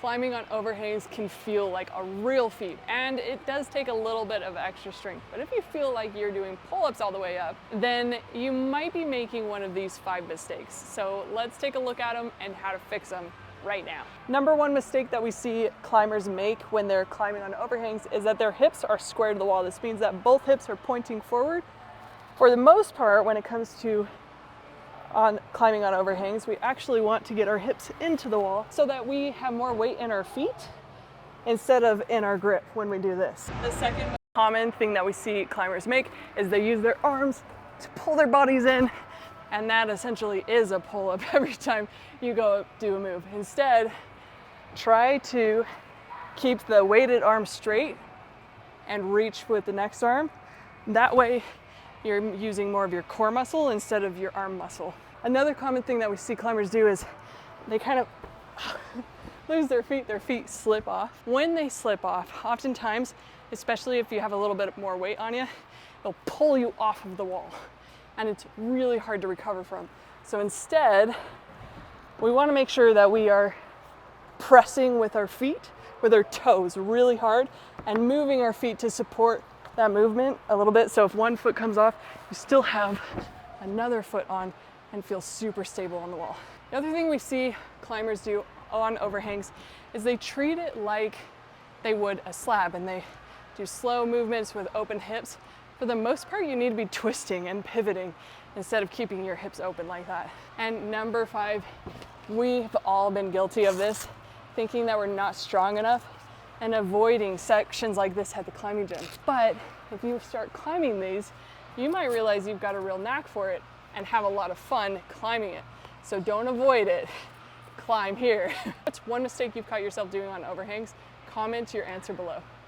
climbing on overhangs can feel like a real feat, and it does take a little bit of extra strength. But if you feel like you're doing pull-ups all the way up, then you might be making one of these 5 mistakes. So let's take a look at them and how to fix them right now. Number one mistake that we see climbers make when they're climbing on overhangs is that their hips are square to the wall. This means that both hips are pointing forward. For the most part, when it comes to climbing on overhangs, we actually want to get our hips into the wall so that we have more weight in our feet instead of in our grip when we do this. The second most common thing that we see climbers make is they use their arms to pull their bodies in, and that essentially is a pull-up every time you go up, do a move. Instead, try to keep the weighted arm straight and reach with the next arm. That way, you're using more of your core muscle instead of your arm muscle. Another common thing that we see climbers do is they kind of lose their feet slip off. When they slip off, oftentimes, especially if you have a little bit more weight on you, they'll pull you off of the wall, and it's really hard to recover from. So instead, we want to make sure that we are pressing with our feet, with our toes really hard, and moving our feet to support that movement a little bit. So if one foot comes off, you still have another foot on and feel super stable on the wall. The other thing we see climbers do on overhangs is they treat it like they would a slab, and they do slow movements with open hips. For the most part, you need to be twisting and pivoting instead of keeping your hips open like that. And number 5, we've all been guilty of this, thinking that we're not strong enough and avoiding sections like this at the climbing gym. But if you start climbing these, you might realize you've got a real knack for it and have a lot of fun climbing it. So don't avoid it, climb here. What's one mistake you've caught yourself doing on overhangs? Comment your answer below.